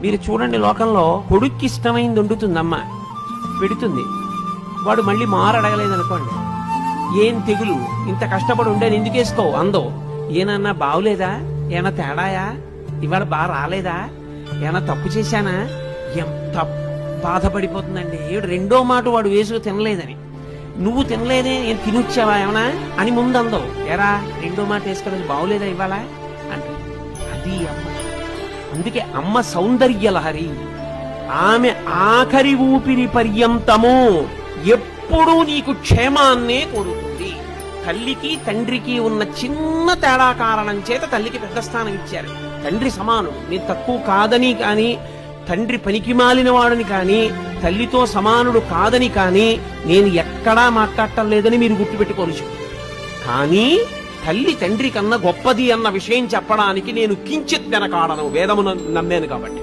మీరు చూడండి, లోకంలో కొడుక్కి ఇష్టమైంది వండుతుంది అమ్మ, పెడుతుంది. వాడు మళ్ళీ మారడగలేదు అనుకోండి, ఏం తెగులు, ఇంత కష్టపడి ఉండేది ఎందుకు వేసుకోవు అందో. ఏనన్నా బావులేదా, ఏమన్నా తేడాయా, ఇవాళ బాగా రాలేదా, ఏమన్నా తప్పు చేశానా, ఎంత బాధపడిపోతుందండి. రెండో మాట వాడు వేసుకు తినలేదని, నువ్వు తినలేదే నేను తినొచ్చావా ఏమన్నా అని ముందు అందో. ఎరా రెండో మాట వేసుకోలేదు, బావులేదా ఇవాళ అంటే. అది అమ్మ. అందుకే అమ్మ సౌందర్య లహరి. ఆమె ఆఖరి ఊపిరి పర్యంతము ఎప్పుడూ నీకు క్షేమాన్నే కోరుతుంది. తల్లికి తండ్రికి ఉన్న చిన్న తేడా కారణం చేత తల్లికి పెద్ద స్థానం ఇచ్చారు. తండ్రి సమానుడు, నీ తక్కువ కాదని కాని, తండ్రి పనికి మాలిన వాడని కాని, తల్లితో సమానుడు కాదని కాని నేను ఎక్కడా మాట్లాడటం లేదని మీరు గుర్తుపెట్టుకోవచ్చు. కానీ తల్లి తండ్రి కన్నా గొప్పది అన్న విషయం చెప్పడానికి నేను కించిత్ వెనకాడను, వేదమును నమ్మాను కాబట్టి.